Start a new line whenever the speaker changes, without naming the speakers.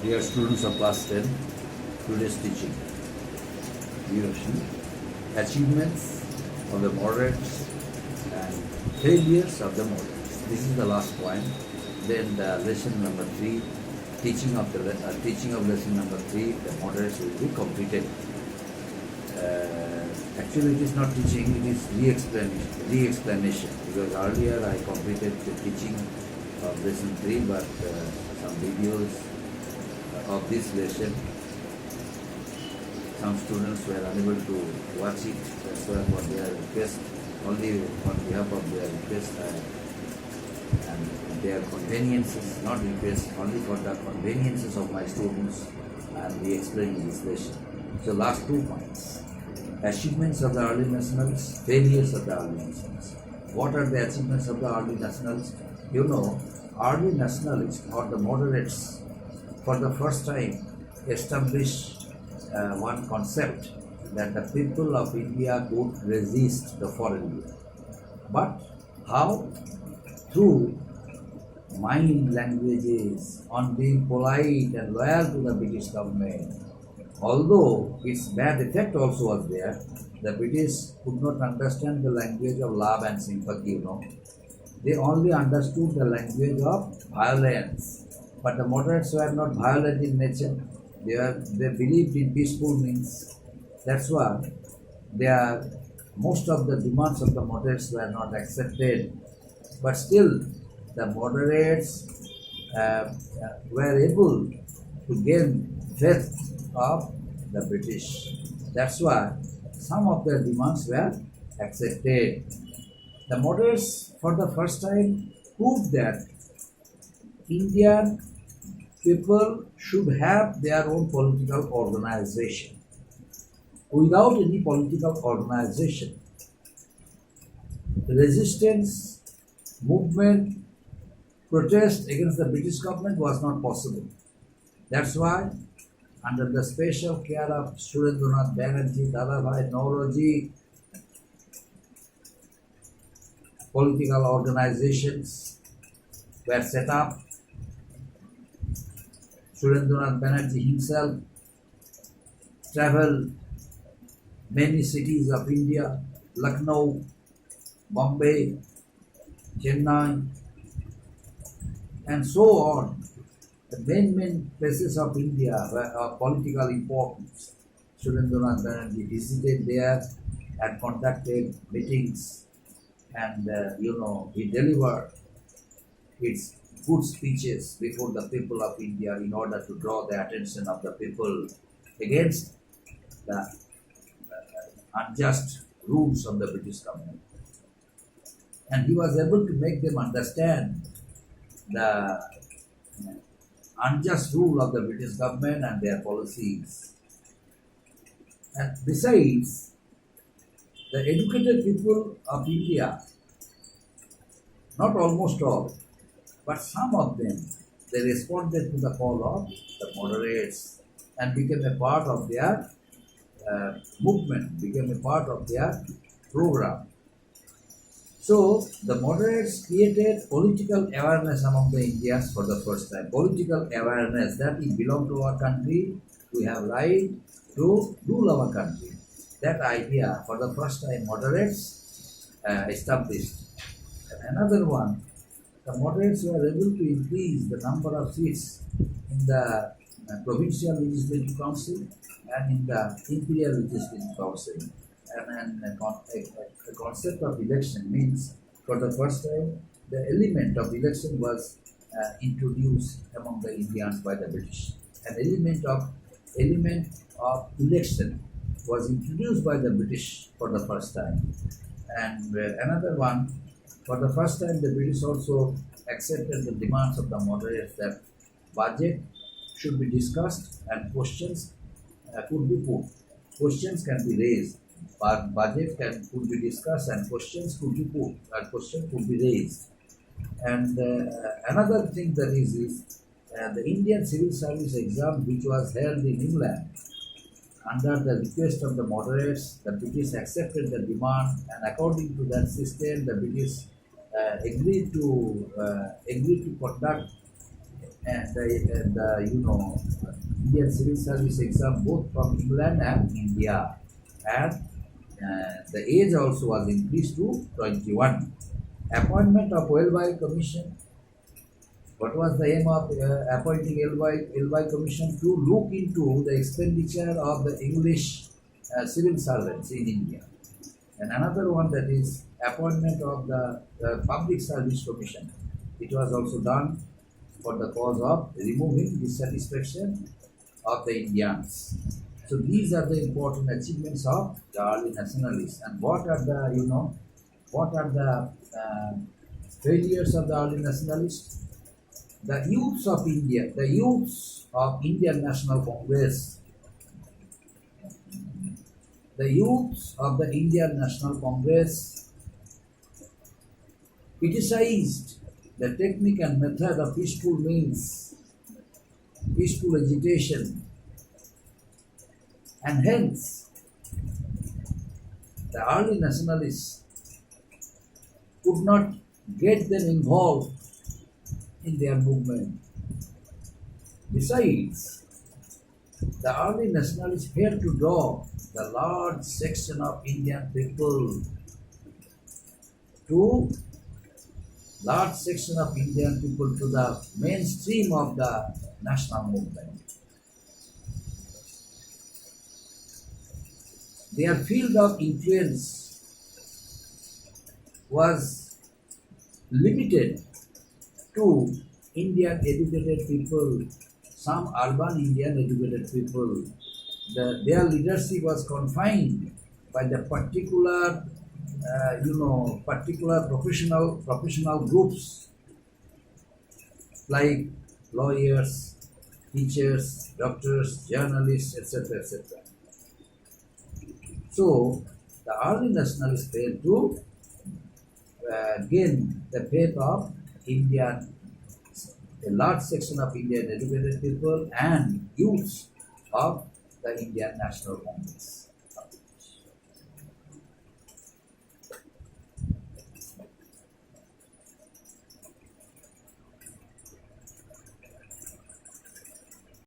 Dear students of class 10, today's teaching. Duration, achievements of the moderates and failures of the moderates. This is the last point. Then the lesson number 3, teaching of lesson number 3, the moderates will be completed. Actually, it is not teaching; it is re-explanation. Because earlier I completed the teaching of lesson 3, but some videos of this lesson, some students were unable to watch it. That's why for their request, only on behalf of their request and their conveniences, not request, only for the conveniences of my students, I am re-explaining this lesson. So last 2 points. Achievements of the early nationals, failures of the early nationals. What are the achievements of the early nationals? You know, early nationalists or the moderates for the first time established one concept that the people of India could resist the foreign rule. But how? Through mild languages, on being polite and loyal to the British government. Although its bad effect also was there, the British could not understand the language of love and sympathy, They only understood the language of violence. But the moderates were not violent in nature. They believed in peaceful means. That's why most of the demands of the moderates were not accepted. But still, the moderates were able to gain faith of the British. That's why some of their demands were accepted. The moderates, for the first time, proved that Indian people should have their own political organization. Without any political organization, resistance, movement, protest against the British government was not possible. That's why, under the special care of Surendranath Banerjee, Dadabhai Nauroji, political organizations were set up. Surendranath Banerjee himself traveled many cities of India, Lucknow, Bombay, Chennai, and so on. The main places of India were of political importance. Surendranath Banerjee visited there and conducted meetings, and he delivered its good speeches before the people of India in order to draw the attention of the people against the unjust rules of the British government. And he was able to make them understand the unjust rule of the British government and their policies. And besides, the educated people of India, not almost all, but some of them, they responded to the call of the moderates and became a part of their movement, became a part of their program. So the moderates created political awareness among the Indians for the first time. Political awareness that we belong to our country, we have right to rule our country. That idea for the first time moderates established. And another one, the moderates were able to increase the number of seats in the provincial legislative council and in the imperial legislative council. And the concept of election means for the first time the element of election was introduced among the Indians by the British. An element of election was introduced by the British for the first time. And another one, for the first time the British also accepted the demands of the moderates that budget should be discussed and questions could be put. Questions can be raised. Budget could be discussed and questions could be put, and questions could be raised. And another thing that is the Indian Civil Service exam, which was held in England, under the request of the moderates, the British accepted the demand, and according to that system, the British agreed to conduct and Indian civil service exam both from England and India, and the age also was increased to 21. Appointment of Elway Commission. What was the aim of appointing Elway Commission? To look into the expenditure of the English civil servants in India. And another one, that is appointment of the Public Service Commission. It was also done for the cause of removing dissatisfaction of the Indians. So these are the important achievements of the early nationalists. And what are the failures of the early nationalists? The youths of India, the youths of Indian National Congress, the youths of the Indian National Congress criticized the technique and method of peaceful means, peaceful agitation, and hence the early nationalists could not get them involved in their movement. Besides, the early nationalists failed to draw the large section of Indian people to the mainstream of the national movement. Their field of influence was limited to Indian educated people, some urban Indian educated people. Their leadership was confined by the particular professional groups like lawyers, teachers, doctors, journalists, etc., etc. So the early nationalists failed to gain the faith of a large section of Indian educated people and youths of the Indian National Congress.